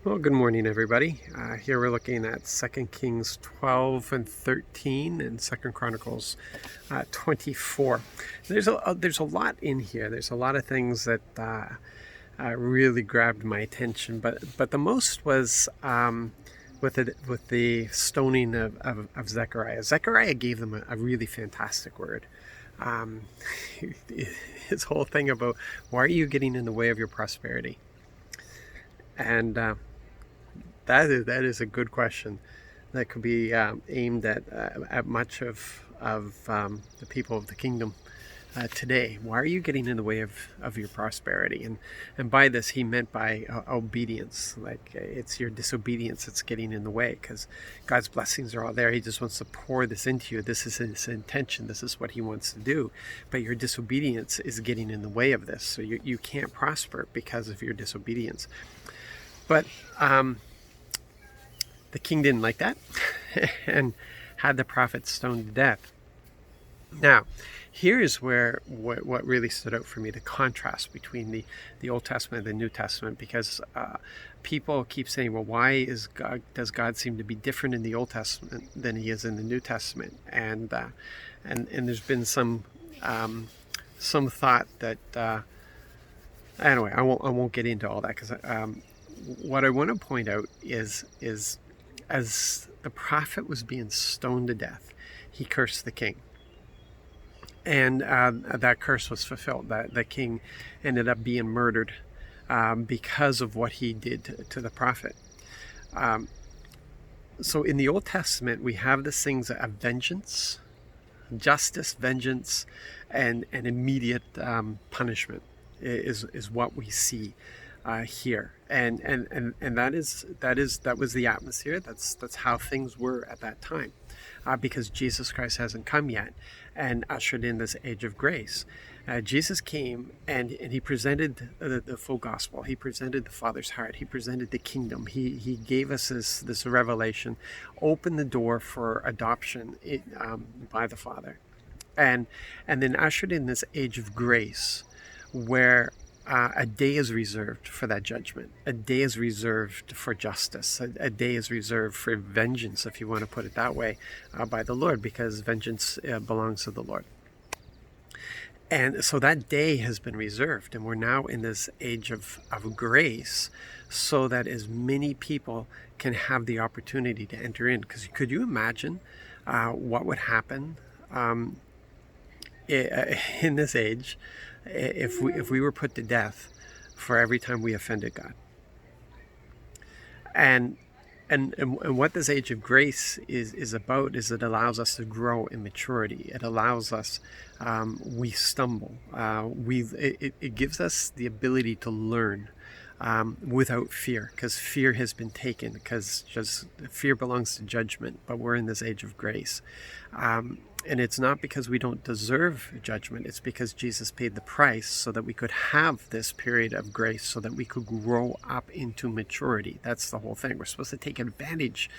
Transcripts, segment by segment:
Well, good morning, everybody. Here we're looking at 2 Kings 12 and 13 and 2 Chronicles 24. There's a lot in here. There's a lot of things that really grabbed my attention, but the most was with the stoning of Zechariah. Zechariah gave them a really fantastic word. Um, his whole thing about why are you getting in the way of your prosperity? And that is a good question that could be aimed at much of the people of the kingdom today. Why are you getting in the way of your prosperity? And by this he meant by obedience. Like it's your disobedience that's getting in the way, because God's blessings are all there. He just wants to pour this into you. This is his intention. This is what he wants to do. But your disobedience is getting in the way of this. So you can't prosper because of your disobedience. But the king didn't like that and had the prophet stoned to death. Now, here's where what really stood out for me, the contrast between the Old Testament and the New Testament, because people keep saying, well, why does God seem to be different in the Old Testament than he is in the New Testament? And there's been some thought that anyway, I won't get into all that, because what I want to point out is as the prophet was being stoned to death, he cursed the king. And that curse was fulfilled. That the king ended up being murdered because of what he did to the prophet. So in the Old Testament, we have the things of vengeance, justice, vengeance, and immediate punishment is what we see here, and that was the atmosphere. That's how things were at that time, because Jesus Christ hasn't come yet and ushered in this age of grace. Jesus came and he presented the full gospel. He presented the Father's heart. He presented the kingdom. He gave us this revelation, opened the door for adoption by the Father, and then ushered in this age of grace, where a day is reserved for that judgment. A day is reserved for justice. A day is reserved for vengeance, if you want to put it that way, by the Lord, because vengeance belongs to the Lord. And so that day has been reserved, and we're now in this age of grace, so that as many people can have the opportunity to enter in. Because could you imagine what would happen in this age if we were put to death for every time we offended God? And what this age of grace is about is it allows us to grow in maturity. It allows us, we stumble. It gives us the ability to learn without fear, because fear has been taken, because just fear belongs to judgment, but we're in this age of grace. And it's not because we don't deserve judgment. It's because Jesus paid the price so that we could have this period of grace, so that we could grow up into maturity. That's the whole thing. We're supposed to take advantage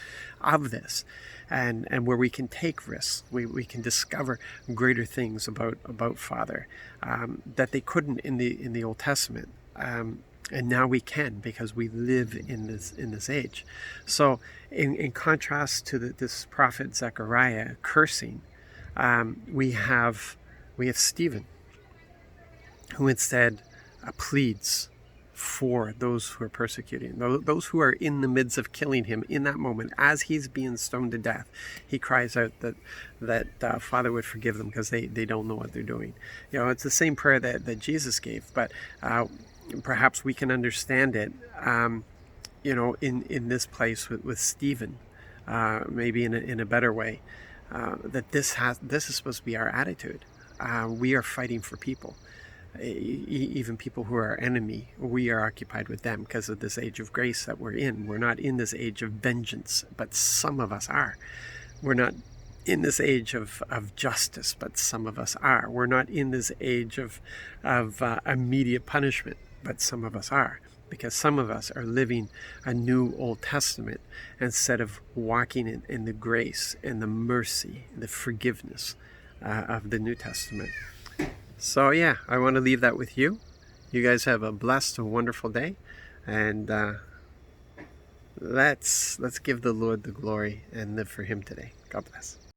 of this, and where we can take risks. We can discover greater things about Father that they couldn't in the Old Testament. And now we can, because we live in this age. So in contrast to this prophet Zechariah cursing, we have Stephen, who instead pleads for those who are persecuting, those who are in the midst of killing him. In that moment, as he's being stoned to death, he cries out that Father would forgive them, because they don't know what they're doing. It's the same prayer that Jesus gave, but perhaps we can understand it, in this place with Stephen, maybe in a better way. That this is supposed to be our attitude. We are fighting for people, even people who are our enemy. We are occupied with them because of this age of grace that we're in. We're not in this age of vengeance, but some of us are. We're not in this age of justice, but some of us are. We're not in this age of immediate punishment, but some of us are. Because some of us are living a new Old Testament instead of walking in the grace and the mercy, the forgiveness of the New Testament. So yeah, I want to leave that with you. You guys have a blessed and wonderful day, and let's give the Lord the glory and live for Him today. God bless.